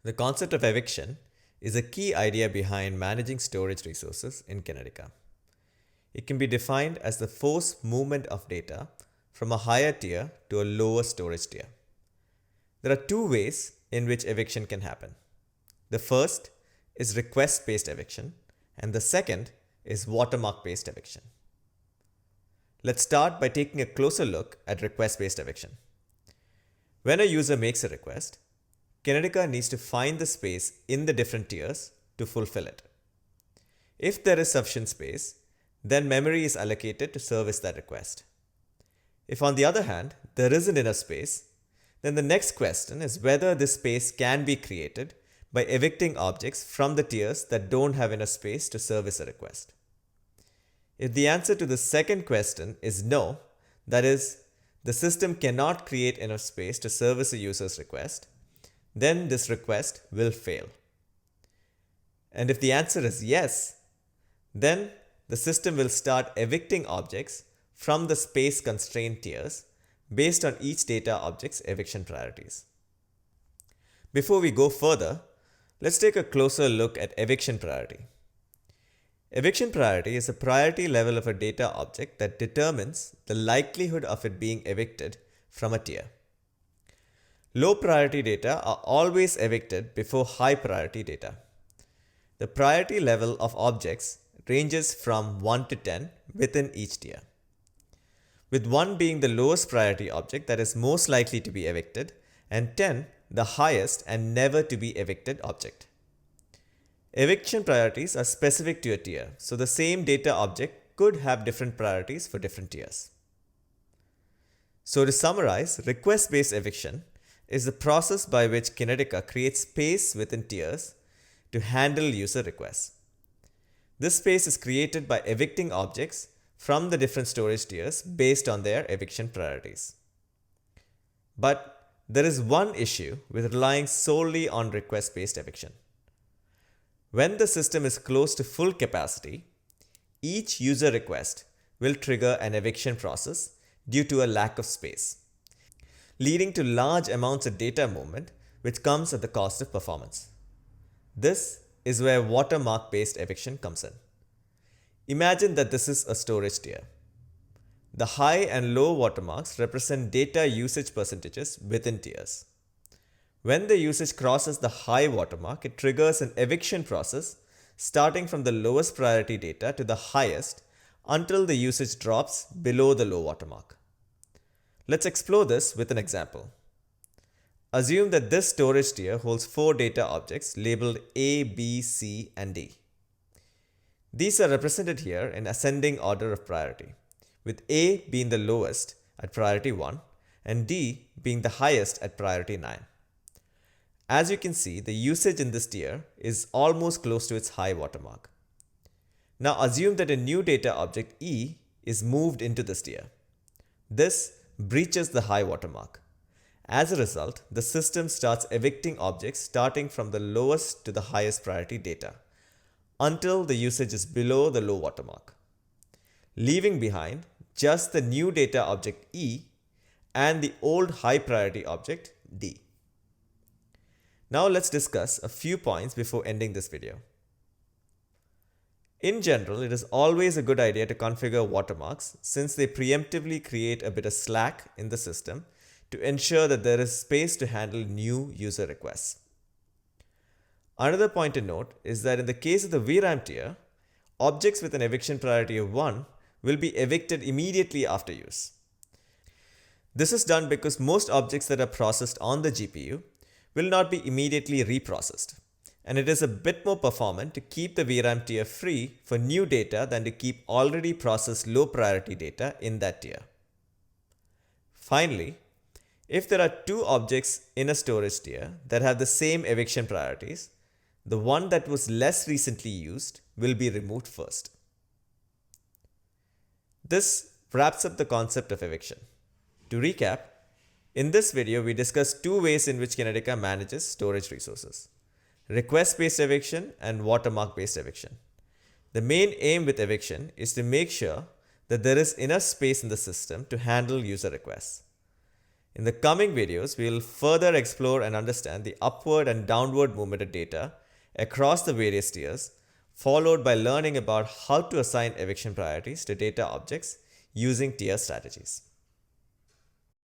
The concept of eviction is a key idea behind managing storage resources in Kinetica. It can be defined as the forced movement of data from a higher tier to a lower storage tier. There are two ways in which eviction can happen. The first is request-based eviction, and the second is watermark-based eviction. Let's start by taking a closer look at request-based eviction. When a user makes a request, Kinetica needs to find the space in the different tiers to fulfill it. If there is sufficient space, then memory is allocated to service that request. If on the other hand, there isn't enough space, then the next question is whether this space can be created by evicting objects from the tiers that don't have enough space to service a request. If the answer to the second question is no, that is, the system cannot create enough space to service a user's request, then this request will fail. And if the answer is yes, then the system will start evicting objects from the space constrained tiers based on each data object's eviction priorities. Before we go further, let's take a closer look at eviction priority. Eviction priority is a priority level of a data object that determines the likelihood of it being evicted from a tier. Low priority data are always evicted before high priority data. The priority level of objects ranges from 1 to 10 within each tier, with 1 being the lowest priority object that is most likely to be evicted, and 10 the highest and never to be evicted object. Eviction priorities are specific to a tier, so the same data object could have different priorities for different tiers. So to summarize, request-based eviction is the process by which Kinetica creates space within tiers to handle user requests. This space is created by evicting objects from the different storage tiers based on their eviction priorities. But there is one issue with relying solely on request-based eviction. When the system is close to full capacity, each user request will trigger an eviction process due to a lack of space, leading to large amounts of data movement, which comes at the cost of performance. This is where watermark-based eviction comes in. Imagine that this is a storage tier. The high and low watermarks represent data usage percentages within tiers. When the usage crosses the high watermark, it triggers an eviction process starting from the lowest priority data to the highest until the usage drops below the low watermark. Let's explore this with an example. Assume that this storage tier holds 4 data objects labeled A, B, C, and D. These are represented here in ascending order of priority, with A being the lowest at priority 1 and D being the highest at priority 9. As you can see, the usage in this tier is almost close to its high watermark. Now assume that a new data object E is moved into this tier. This breaches the high watermark. As a result, the system starts evicting objects starting from the lowest to the highest priority data until the usage is below the low watermark, leaving behind just the new data object E and the old high priority object D. Now let's discuss a few points before ending this video. In general, it is always a good idea to configure watermarks since they preemptively create a bit of slack in the system to ensure that there is space to handle new user requests. Another point to note is that in the case of the VRAM tier, objects with an eviction priority of 1 will be evicted immediately after use. This is done because most objects that are processed on the GPU will not be immediately reprocessed, and it is a bit more performant to keep the VRAM tier free for new data than to keep already processed low priority data in that tier. Finally, if there are 2 objects in a storage tier that have the same eviction priorities, the one that was less recently used will be removed first. This wraps up the concept of eviction. To recap, in this video we discussed 2 ways in which Kinetica manages storage resources: request-based eviction and watermark-based eviction. The main aim with eviction is to make sure that there is enough space in the system to handle user requests. In the coming videos, we will further explore and understand the upward and downward movement of data across the various tiers, followed by learning about how to assign eviction priorities to data objects using tier strategies.